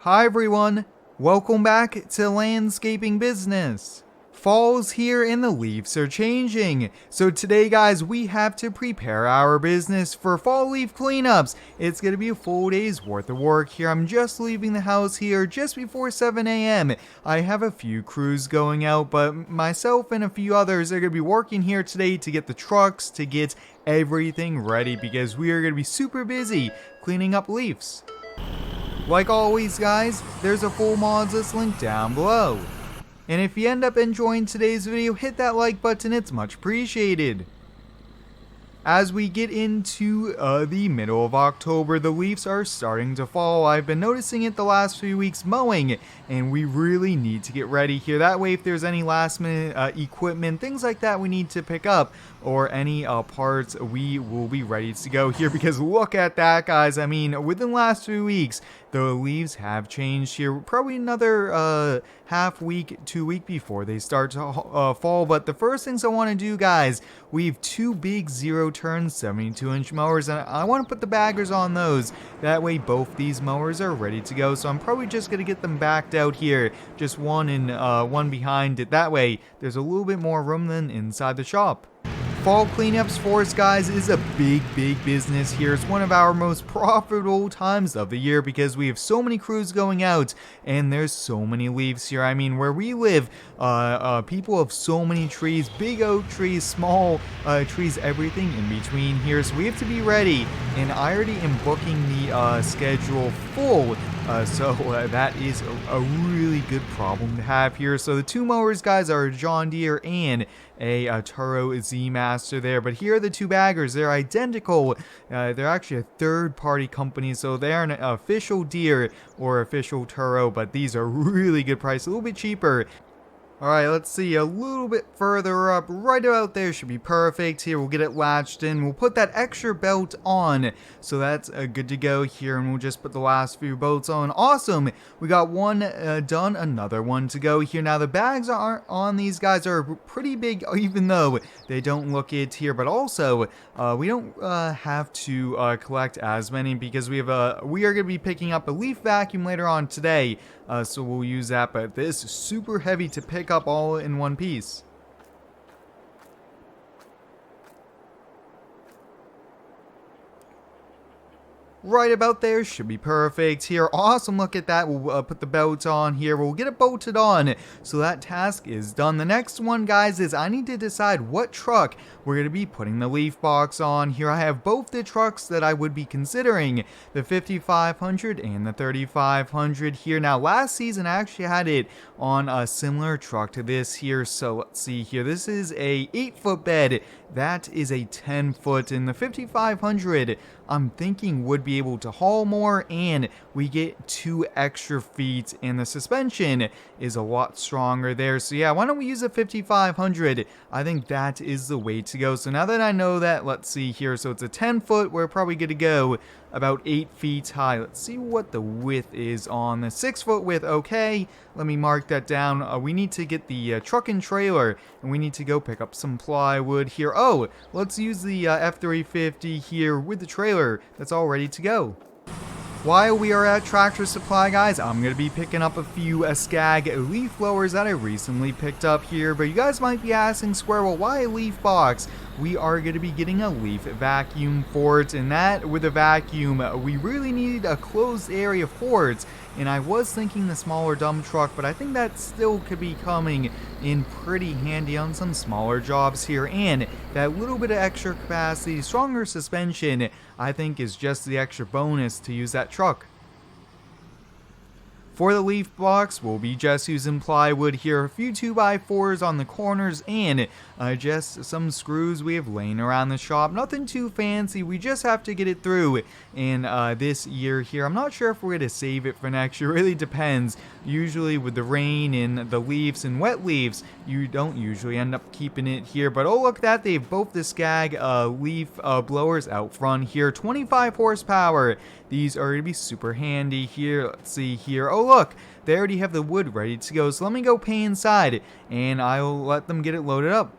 Hi everyone, welcome back to Landscaping Business. Fall's here and the leaves are changing. So today guys, we have to prepare our business for fall leaf cleanups. It's going to be a full day's worth of work here. I'm just leaving the house here just before 7 a.m. I have a few crews going out, but myself and a few others are going to be working here today to get the trucks, to get everything ready because we are going to be super busy cleaning up leaves. Like always guys, there's a full mods list link down below. And if you end up enjoying today's video, hit that like button, it's much appreciated. As we get into the middle of October, the leaves are starting to fall. I've been noticing it the last few weeks mowing, and we really need to get ready here. That way, if there's any last minute equipment, things like that we need to pick up, or any parts, we will be ready to go here. Because look at that, guys. I mean, within the last 2 weeks, the leaves have changed here. Probably another half week, 2 week before they start to fall. But the first things I want to do, guys, we have two big 0-turn 72-inch mowers, and I want to put the baggers on those. That way both these mowers are ready to go. So I'm probably just going to get them backed out here, just one and one behind it. That way there's a little bit more room than inside the shop. Fall cleanups for us, guys, is a big business here. It's one of our most profitable times of the year because we have so many crews going out and there's so many leaves here. I mean, where we live, people have so many trees, big oak trees, small trees, everything in between here. So we have to be ready, and I already am booking the schedule full. So that is a really good problem to have here. So the two mowers, guys, are a John Deere and a Turo Z Master there. But here are the two baggers. They're identical. They're actually a third-party company, so they are an official Deere or official Turo. But these are really good price, a little bit cheaper. Alright, let's see, a little bit further up, right about there should be perfect. Here, we'll get it latched in. We'll put that extra belt on, so that's good to go here, and we'll just put the last few bolts on. Awesome! We got one done, another one to go here. Now, the bags on these guys are pretty big, even though they don't look it here, but also, we don't have to collect as many because we are going to be picking up a leaf vacuum later on today, so we'll use that, but this is super heavy to pick up all in one piece. Right about there should be perfect here. Awesome, look at that. We'll put the belt on here. We'll get it bolted on. So that task is done. The next one, guys, is I need to decide what truck we're going to be putting the leaf box on here. I have both the trucks that I would be considering, the 5500 and the 3500 here. Now, last season I actually had it on a similar truck to this here. So let's see here. This is a 8-foot bed. That is a 10-foot, and the 5500 I'm thinking would be able to haul more, and we get 2 extra feet, and the suspension is a lot stronger there. So yeah, why don't we use a 5500? I think that is the way to go. So now that I know that, let's see here. So it's a 10-foot. We're probably going to go about 8 feet high. Let's see what the width is on the 6-foot width. Okay, let me mark that down. We need to get the truck and trailer, and we need to go pick up some plywood here. Oh, let's use the F350 here with the trailer that's all ready to go. While we are at Tractor Supply, guys, I'm going to be picking up a few Skag leaf blowers that I recently picked up here. But you guys might be asking, Squirrel, why a leaf box? We are going to be getting a leaf vacuum for it, and that with a vacuum, we really need a closed area for it. And I was thinking the smaller dump truck, but I think that still could be coming in pretty handy on some smaller jobs here. And that little bit of extra capacity, stronger suspension, I think is just the extra bonus to use that truck. For the leaf blocks, we'll be just using plywood here, a few 2x4s on the corners, and just some screws we have laying around the shop. Nothing too fancy, we just have to get it through in this year here. I'm not sure if we're going to save it for next year, it really depends. Usually with the rain and the leaves and wet leaves, you don't usually end up keeping it here. But oh, look at that, they have both the Skag leaf blowers out front here, 25 horsepower. These are going to be super handy here. Let's see here. Oh, look, they already have the wood ready to go. So let me go pay inside, and I'll let them get it loaded up.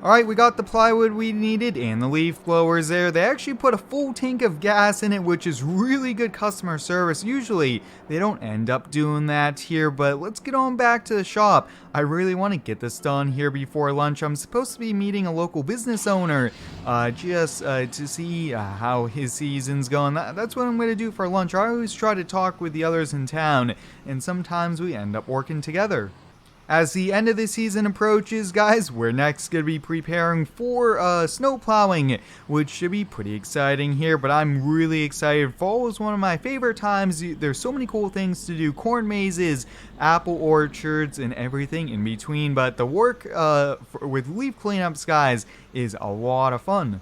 Alright, we got the plywood we needed and the leaf blowers there. They actually put a full tank of gas in it, which is really good customer service. Usually, they don't end up doing that here, but let's get on back to the shop. I really want to get this done here before lunch. I'm supposed to be meeting a local business owner just to see how his season's going. That's what I'm going to do for lunch. I always try to talk with the others in town, and sometimes we end up working together. As the end of the season approaches, guys, we're next going to be preparing for snow plowing, which should be pretty exciting here, but I'm really excited. Fall is one of my favorite times. There's so many cool things to do, corn mazes, apple orchards, and everything in between, but the work with leaf cleanups, guys, is a lot of fun.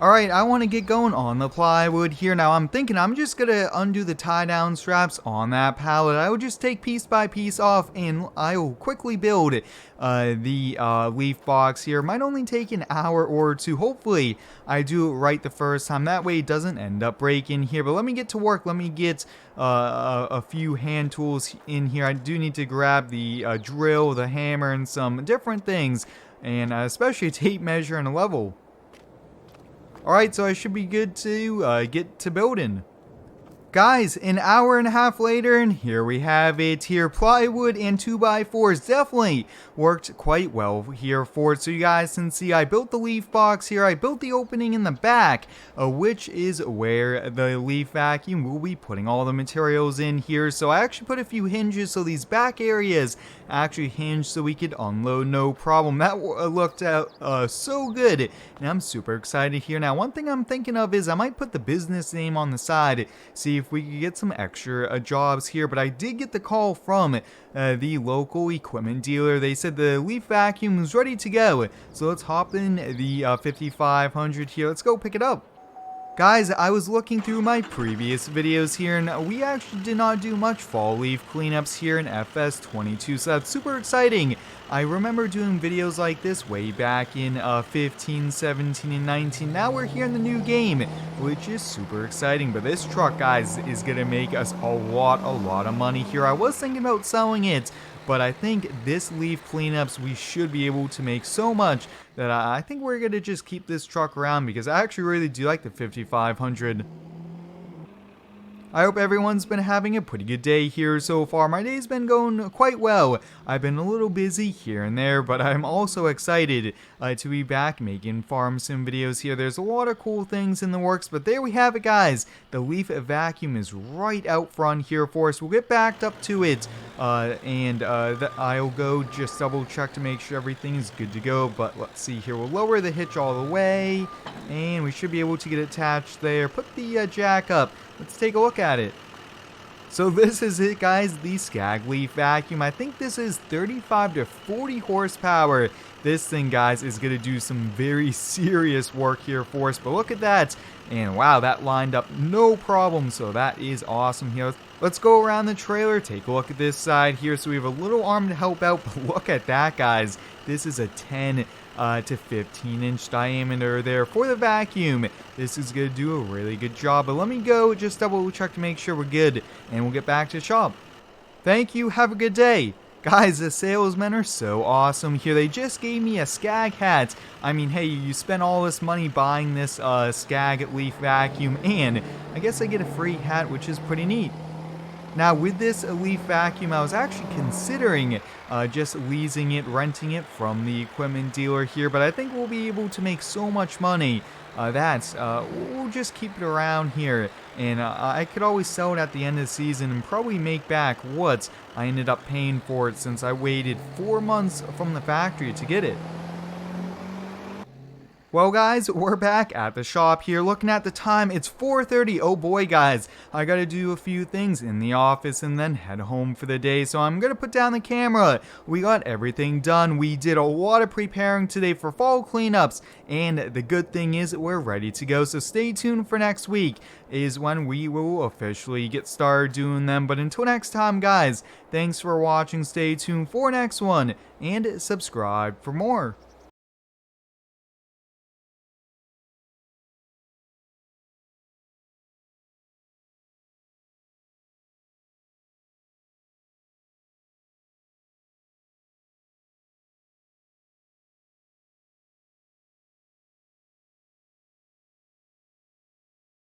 Alright, I want to get going on the plywood here. Now, I'm thinking I'm just going to undo the tie-down straps on that pallet. I will just take piece by piece off, and I will quickly build the leaf box here. Might only take an hour or two. Hopefully, I do it right the first time. That way, it doesn't end up breaking here. But let me get to work. Let me get a few hand tools in here. I do need to grab the drill, the hammer, and some different things, and especially a tape measure and a level. Alright, so I should be good to get to building. Guys, an hour and a half later, and here we have it here. Plywood and 2x4s definitely worked quite well here for it. So you guys can see I built the leaf box here. I built the opening in the back, which is where the leaf vacuum will be putting all the materials in here. So I actually put a few hinges so these back areas actually hinge so we could unload no problem. That looked out so good, and I'm super excited here. Now, one thing I'm thinking of is I might put the business name on the side, see if we could get some extra jobs here. But I did get the call from the local equipment dealer. They said the leaf vacuum is ready to go, so let's hop in the 5500 here. Let's go pick it up. Guys, I was looking through my previous videos here, and we actually did not do much fall leaf cleanups here in FS22, so that's super exciting. I remember doing videos like this way back in 15, 17, and 19. Now we're here in the new game, which is super exciting. But this truck, guys, is going to make us a lot of money here. I was thinking about selling it, but I think this leaf cleanups, we should be able to make so much that I think we're going to just keep this truck around, because I actually really do like the 5500. I hope everyone's been having a pretty good day here so far. My day's been going quite well. I've been a little busy here and there, but I'm also excited to be back making farm sim videos here. There's a lot of cool things in the works, but there we have it, guys. The leaf vacuum is right out front here for us. We'll get backed up to it, and I'll go just double check to make sure everything is good to go. But let's see here. We'll lower the hitch all the way, and we should be able to get attached there. Put the jack up. Let's take a look at it. So this is it, guys, the Skag Leaf Vacuum. I think this is 35 to 40 horsepower. This thing, guys, is going to do some very serious work here for us. But look at that. And wow, that lined up no problem. So that is awesome here. Let's go around the trailer, take a look at this side here. So we have a little arm to help out. But look at that, guys. This is a 10 to 15 inch diameter there for the vacuum. This is going to do a really good job. But let me go just double check to make sure we're good, and we'll get back to the shop. Thank you. Have a good day. Guys, the salesmen are so awesome here. They just gave me a Skag hat. I mean, hey, you spent all this money buying this Skag Leaf Vacuum, and I guess I get a free hat, which is pretty neat. Now, with this leaf vacuum, I was actually considering just leasing it, renting it from the equipment dealer here, but I think we'll be able to make so much money that we'll just keep it around here, and I could always sell it at the end of the season and probably make back what I ended up paying for it, since I waited 4 months from the factory to get it. Well, guys, we're back at the shop here. Looking at the time, it's 4:30. Oh boy, guys, I gotta do a few things in the office and then head home for the day, so I'm gonna put down the camera. We got everything done. We did a lot of preparing today for fall cleanups, and the good thing is we're ready to go. So stay tuned for next week is when we will officially get started doing them. But until next time, guys, thanks for watching. Stay tuned for next one, and subscribe for more.